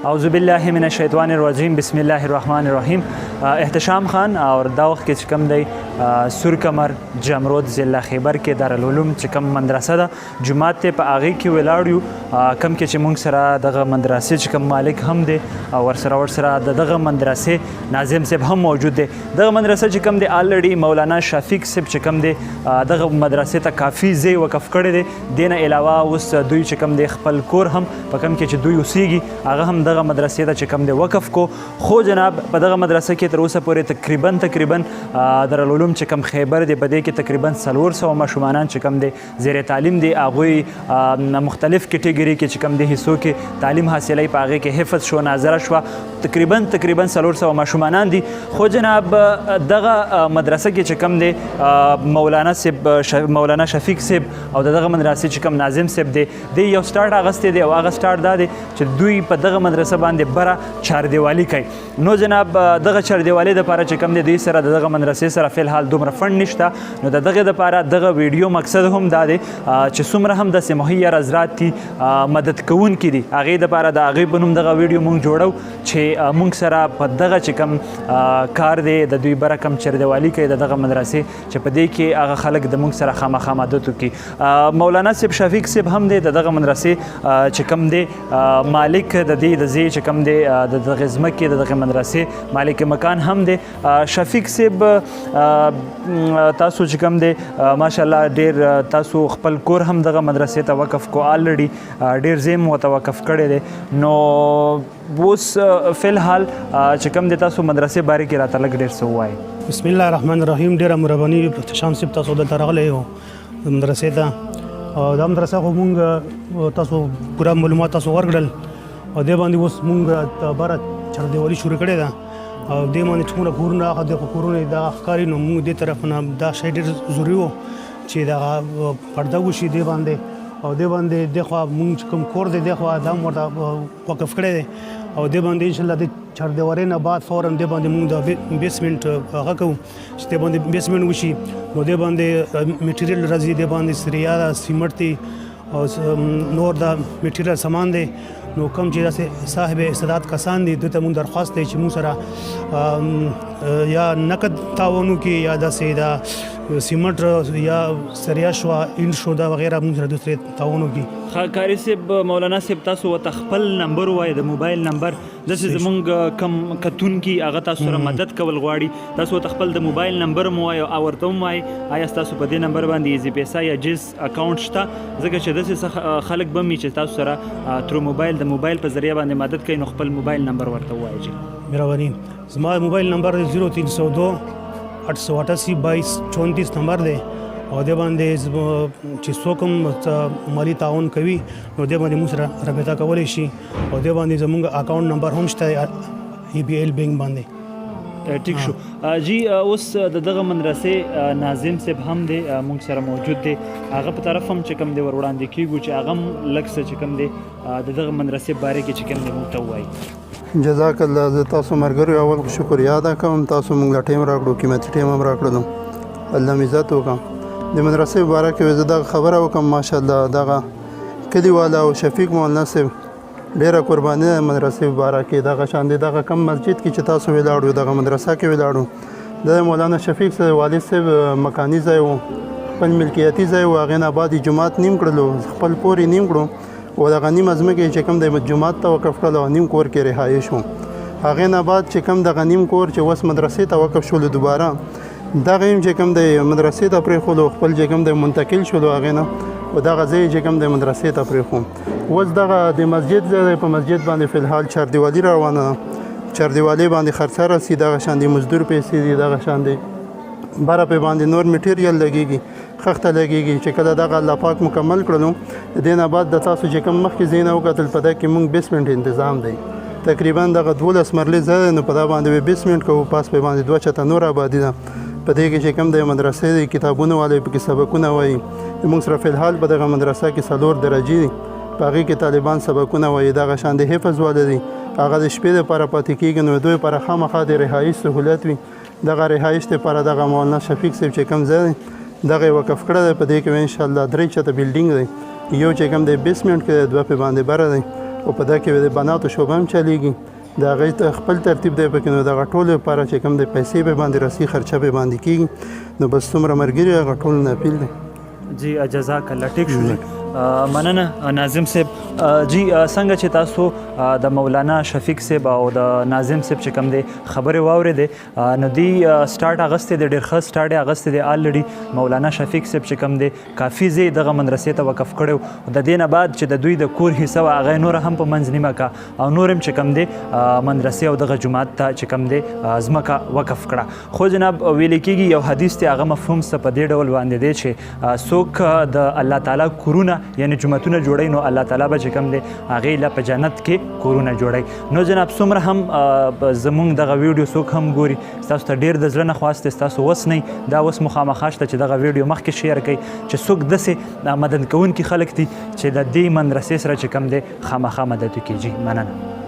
اعوذ بالله من الشیطان الرجیم بسم الله الرحمن الرحیم. احتشام خان اور دا وخت کې چې کوم دی سور کمر جمرود ضلع خیبر کې دارالعلوم چې کوم مدرسه ده جماعت ته په هغې کې ولاړ یو کوم کې چې موږ سره دغه مدرسې چې کوم مالک هم دی او ورسره دغه مدرسې ناظم صاحب هم موجود دی. دغه مدرسه چې کوم دی آلریډي مولانا شفیق صاحب چې کوم دی دغه مدرسې ته کافي ځای وقف کړی دی. دې نه علاوه اوس دوی چې کوم دی خپل کور هم په کوم کې چې دوی اوسیږي هغه هم دغه مدرسې ته چې کوم دی وقف کو. خو جناب په دغه مدرسه کې تر اوسه پورې تقریبا دارالعلوم چې کوم خیبر دی په دې کې تقریبا 400 ماشومانان چې کوم دی زیر تعلیم دی هغوی مختلف کټګوري کې چې کوم دی حصو کې تعلیم حاصلوي په هغې کې حفظ شو ناظره شوه تقریبا 400 ماشومانان دي. خو جناب دغه مدرسه کې چې کوم دی مولانا شفیق صاحب او دغه مدرسې چې کوم ناظم صاحب دی یو سټارټ اغستی دی او هغه سټارټ دا دی چې دوی په دغه مدرسه باندې بره چاردیوالي کوي. نو جناب دغه چاردیوالي دپاره چې کوم دی دوی سره دغه مدرسې سره فلحال دومره فنډ نشته. نو د دغې دپاره دغه ویډیو مقصد هم دا دی چې څومره هم داسې مهیر حضرات دي مدد کوونکي دي هغې دپاره د هغې په نوم دغه ویډیو موږ جوړو چې موږ سره په دغه چې کوم کار دی د دوی بره کم چاردیوالي کوي د دغه مدرسې چې په دې کې هغه خلک د موږ سره خامخا مدد وکړي. مولانا صاحب شفیق صاحب هم دی د دغه مدرسې چې کوم دی مالک د دې د ځای چې کوم دی د دغه ځمکې د دغه مدرسې مالک مکان هم دی. شفیق صاحب تاسو چې کوم دی ماشاءالله ډېر تاسو خپل کور هم دغه مدرسې ته وقف کو آلریډي ډېر ځای مو ورته وقف کړی دی. نو اوس فلحال چې کوم دی تاسو مدرسې باره کې راته لږ ډېر څه ووایئ. بسم الله الرحمن الرحیم. ډېره مهرباني احتشام صاحب تاسو دلته راغلی یو مدرسې ته او دا مدرسه خو مونږ تاسو پوره معلومات تاسو ورکړل او دې باندې اوس مونږ باره چاردیوالي شروع کړې ده او دې باندې څومره کورونه هغه د کورونه دا ښکاري نو مونږ دې طرف نه دا شی ډېر ضروري و چې دغه پرده وشي دې باندې او دې باندې دخوا مونږ کوم کور دی دخوا دا ورته وقف کړی دی او دې باندې انشاءالله د چاردیوالۍ نه بعد فوراً دې باندې مونږ د بیسمنټ هغه کوو چې دې باندې بیسمنټ وشي نو دې باندې میټیریل راځي دې باندې سریا ده سیمټ دی او نور دا میټیریل سامان دی. نو کوم چې داسې صاحب استعداد کسان دي دوی ته مونږ درخواست دی چې مونږ سره یا نقد تعاون وکړي یا داسې دا سیمنټ یا سریا شوه اینټ شو دا وغیره مونږ سره دوی سره تعاون وکړي. قاري صاحب مولانا صاحب تاسو ورته خپل نمبر ووایئ د موبایل نمبر داسې زمونږ کم کتونکي هغه تاسو سره مدد کول غواړي تاسو ورته خپل د موبایل نمبر مو ووایئ او ورته هم ووایئ آیا ستاسو په دې نمبر باندې ایزي پیسه یا جیز اکاونټ شته ځکه چې داسې خلک به وي چې تاسو سره تر موبایل د موبایل په ذریعه باندې مدد کوي نو خپل موبایل نمبر ورته ووایئ. مهرباني زما موبایل نمبر 0302 888 2234 نمبر دی او دې باندې چې څوک هم مالي تعاون کوي نو دې باندې موږ سره رابطه کولی شي او دې باندې زموږ اکاونټ نمبر هم شته ABL بینک باندې. ټیک شو جی. اوس د دغه مدرسې ناظم صاحب هم دی موږ سره موجود دی هغه په طرف هم چې کوم دی ور وړاندې کیږو چې هغه هم لږ څه چې کوم دی د دغه مدرسې باره کې چې کوم دی موږ ته ووایي. جزاک الله. زه تاسو ملګرو اول شکریه ادا کوم تاسو موږ له ټایم راکړو قیمتي ټایم هم راکړلو الله مې عزت وکړه. د مدرسې په باره کې زه دغه خبره وکړم ماشاءالله دغه کلیوالا او شفیق مولانا صاحب ډېره قرباني ده مدرسې په باره کې دغه شان دی دغه کم مسجد کې چې تاسو ولاړو دغه مدرسه کې ولاړو د مولانا شفیق صاحب والد صاحب مکاني ځای و خپل ملکیتي ځای و هغې نه بعد جومات نیم کړلو خپل کور یې نیم کړو او دغه نیم ځمکې چې کوم دی جومات ته وقف کړل او نیم کور کې رهایش و هغې نه بعد چې کوم دغه نیم کور چې اوس مدرسې ته وقف شولو دوباره دغه هم چې کوم دی مدرسې ته پرېښولو خپل چې کوم دی منتقل شولو هغې نه او دغه ځای چې کوم دی مدرسې ته پرېښو. اوس دغه د مسجد ځای دی په مسجد باندې فلحال چاردیوالي روانه ده چاردیوالۍ باندې خرڅه راسي دغه شان دی مزدور پیسې دي دغه شان دی بره پې باندې نور میټیریل لګېږي خښته لګېږي چې کله دغه الله پاک مکمل کړلو د دې نه بعد د تاسو چې کوم مخکې ځای نه وکتل په ده کې مونږ بیسمنټ انتظام دی تقریبا دغه 12 مرلې ځای دی نو په دا باندې بیسمنټ کوو پاس پې باندې 2 چته نور آبادي ده په دې کې چې کوم د مدرسې د کتابونو والی پکې سبقونه وایي موږ سره فلحال په دغه مدرسه کې 4 درجې دي په هغې کې طالبان سبقونه وایي دغه شان د حفظ والی دي هغه د شپې دپاره پاتې کېږي نو دوی لپاره خامخا د رهایش سهولت وي دغه رهایش دپاره دغه مولانا شفیق صاحب چې کوم ځای دی دغه یې وقف کړی دی په دې کې انشاءالله 3 چته بلډینګ دی یو چې کوم دی بیسمنټ کې 2 پې باندې بره دی او په دا کې د بناتو شعبه هم چلیږي د هغې خپل ترتیب دی پکې نو دغه ټولو لپاره چې کوم د پیسې به باندې رسي خرچه به باندې کیږي نو بس څومره ملګري هغه ټولو نه اپیل دی. جی جزاک الله ټیک شو جی مننه ناظم صاحب. جی څنګه چې تاسو د مولانا شفیق صاحب او د ناظم صاحب چې کوم دی خبرې واورېدې نو دی سټارټ اغستې دی ډېر ښه سټارټ یې اغستې دی الریډي مولانا شفیق صاحب چې کوم دی کافي ځای دغه مدرسې ته وقف کړی د دې نه بعد چې د دوی د کور حصه وه هغه یې نوره هم په منځ نیمه کا او نور هم چې کوم دی مدرسې او دغه جومات ته چې کوم دی ځمکه وقف کړه. خو جناب ویلې کېږي یو حدیث دی هغه مفهوم څه په دې ډول باندې دی چې څوک د الله تعالی کورونه یعنی جوماتونه جوړوي نو الله تعالی به چې کوم دی هغې له په جنت کې کورونه جوړوي. نو جناب څومره هم زمونږ دغه ویډیو څوک هم ګوري ستاسو ته ډېر د زړه نه خواست دی ستاسو وس نه دا اوس مخامخا شته چې دغه ویډیو مخکې شیر کوي چې څوک داسې مدد کوونکي خلک دي چې د دې مدرسې سره چې کوم دی خامخا مدد وکړي. جی مننه.